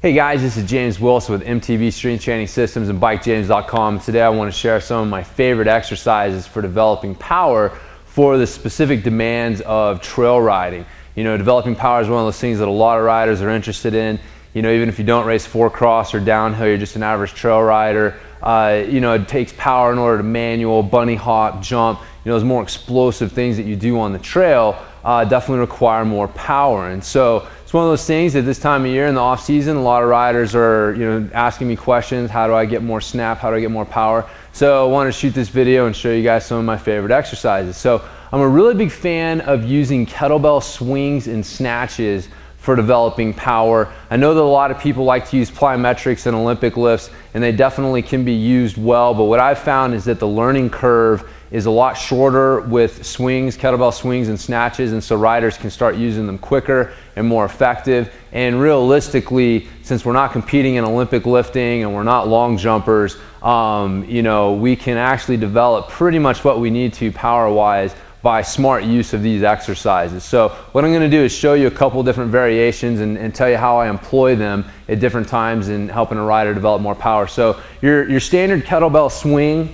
Hey guys, this is James Wilson with MTB Strength Training Systems and BikeJames.com. Today I want to share some of my favorite exercises for developing power for the specific demands of trail riding. You know, developing power is one of those things that a lot of riders are interested in. You know, even if you don't race four cross or downhill, you're just an average trail rider. You know, it takes power in order to manual, bunny hop, jump. You know, those more explosive things that you do on the trail definitely require more power. And so it's one of those things at this time of year in the off season, a lot of riders are, you know, asking me questions. How do I get more snap? How do I get more power? So I wanted to shoot this video and show you guys some of my favorite exercises. So I'm a really big fan of using kettlebell swings and snatches for developing power. I know that a lot of people like to use plyometrics and Olympic lifts, and they definitely can be used well, but what I've found is that the learning curve is a lot shorter with swings, kettlebell swings and snatches, and so riders can start using them quicker and more effective. And realistically, since we're not competing in Olympic lifting and we're not long jumpers, you know, we can actually develop pretty much what we need to power-wise by smart use of these exercises. So what I'm going to do is show you a couple different variations and tell you how I employ them at different times in helping a rider develop more power. So your standard kettlebell swing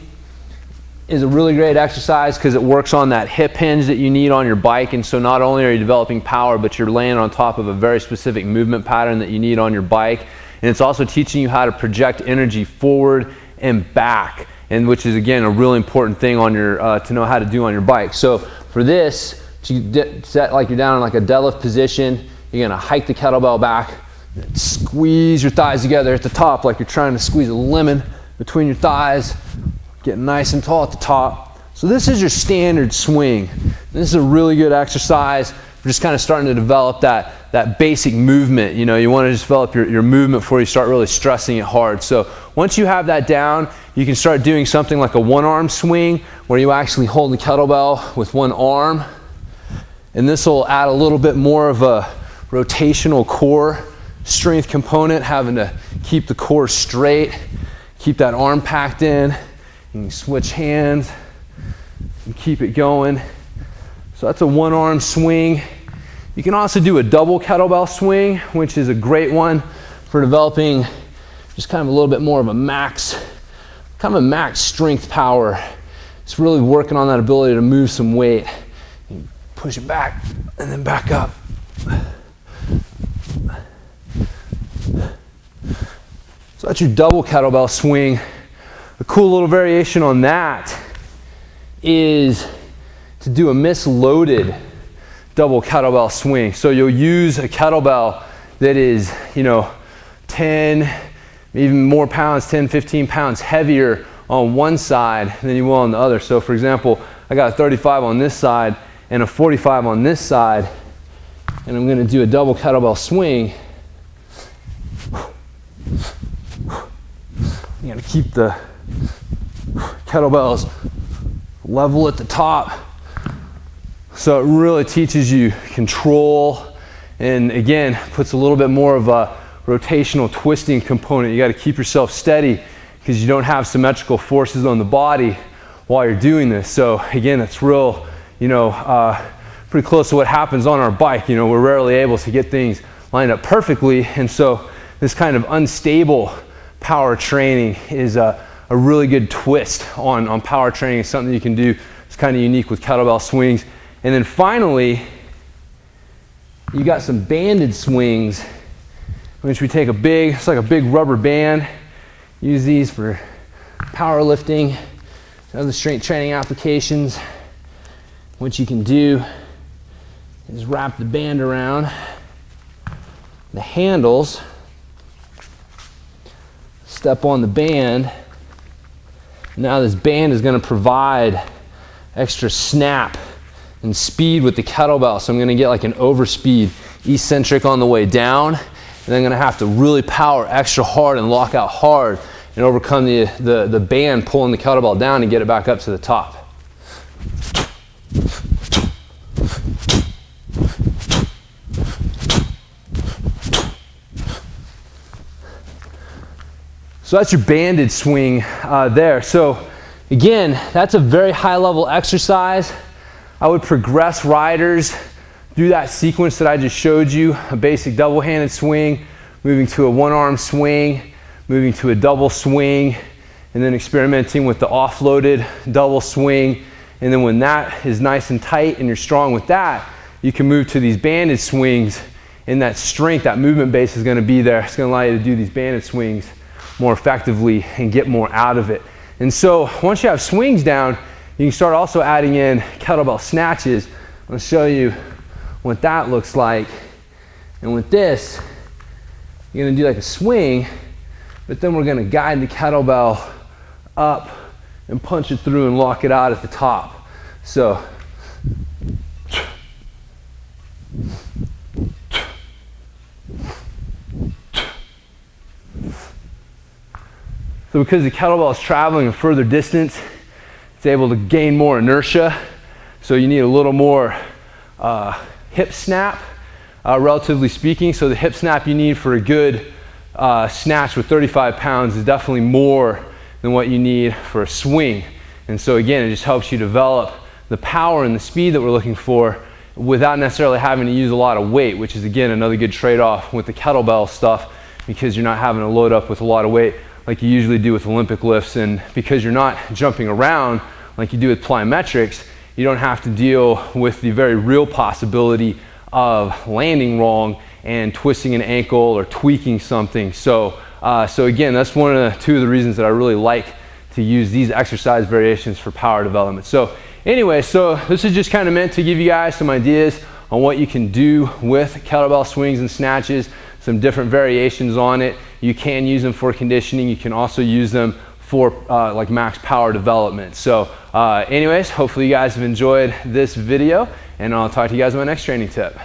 is a really great exercise because it works on that hip hinge that you need on your bike, and so not only are you developing power, but you're laying on top of a very specific movement pattern that you need on your bike, and it's also teaching you how to project energy forward and back, and which is again a really important thing on your to know how to do on your bike. So for this, you set like you're down in like a deadlift position. You're gonna hike the kettlebell back, squeeze your thighs together at the top like you're trying to squeeze a lemon between your thighs. Get nice and tall at the top. So this is your standard swing. This is a really good exercise. We're just kind of starting to develop that basic movement. You know, you want to just develop your movement before you start really stressing it hard. So once you have that down, you can start doing something like a one-arm swing where you actually hold the kettlebell with one arm. And this will add a little bit more of a rotational core strength component, having to keep the core straight, keep that arm packed in. You can switch hands and keep it going. So that's a one-arm swing. You can also do a double kettlebell swing, which is a great one for developing just kind of a little bit more of a max strength power. It's really working on that ability to move some weight. You push it back and then back up. So that's your double kettlebell swing. A cool little variation on that is to do a misloaded double kettlebell swing. So you'll use a kettlebell that is, you know, 10, even more pounds, 10, 15 pounds heavier on one side than you will on the other. So for example, I got a 35 on this side and a 45 on this side, and I'm going to do a double kettlebell swing. You got to keep the kettlebells level at the top. So it really teaches you control, and again puts a little bit more of a rotational twisting component. You got to keep yourself steady because you don't have symmetrical forces on the body while you're doing this. So again, it's real, you know, pretty close to what happens on our bike. You know, we're rarely able to get things lined up perfectly, and so this kind of unstable power training is a really good twist on power training. It's something you can do. It's kind of unique with kettlebell swings. And then finally, you got some banded swings, which we take it's like a big rubber band. Use these for powerlifting, other strength training applications. What you can do is wrap the band around the handles, step on the band. Now this band is going to provide extra snap and speed with the kettlebell. So I'm going to get like an overspeed eccentric on the way down, and then I'm going to have to really power extra hard and lock out hard and overcome the band pulling the kettlebell down and get it back up to the top. So that's your banded swing there. So again, that's a very high level exercise. I would progress riders through that sequence that I just showed you, a basic double-handed swing, moving to a one-arm swing, moving to a double swing, and then experimenting with the offloaded double swing. And then when that is nice and tight and you're strong with that, you can move to these banded swings, and that strength, that movement base is going to be there. It's going to allow you to do these banded swings more effectively and get more out of it. And so once you have swings down, you can start also adding in kettlebell snatches. I'll show you what that looks like. And with this, you're going to do like a swing, but then we're going to guide the kettlebell up and punch it through and lock it out at the top. So because the kettlebell is traveling a further distance, it's able to gain more inertia. So you need a little more hip snap, relatively speaking. So the hip snap you need for a good snatch with 35 pounds is definitely more than what you need for a swing. And so again, it just helps you develop the power and the speed that we're looking for without necessarily having to use a lot of weight, which is again another good trade-off with the kettlebell stuff, because you're not having to load up with a lot of weight like you usually do with Olympic lifts, and because you're not jumping around like you do with plyometrics, you don't have to deal with the very real possibility of landing wrong and twisting an ankle or tweaking something. So again, that's two of the reasons that I really like to use these exercise variations for power development. So anyway, so this is just kind of meant to give you guys some ideas on what you can do with kettlebell swings and snatches, some different variations on it. You can use them for conditioning. You can also use them for like max power development. So anyways, hopefully you guys have enjoyed this video, and I'll talk to you guys in my next training tip.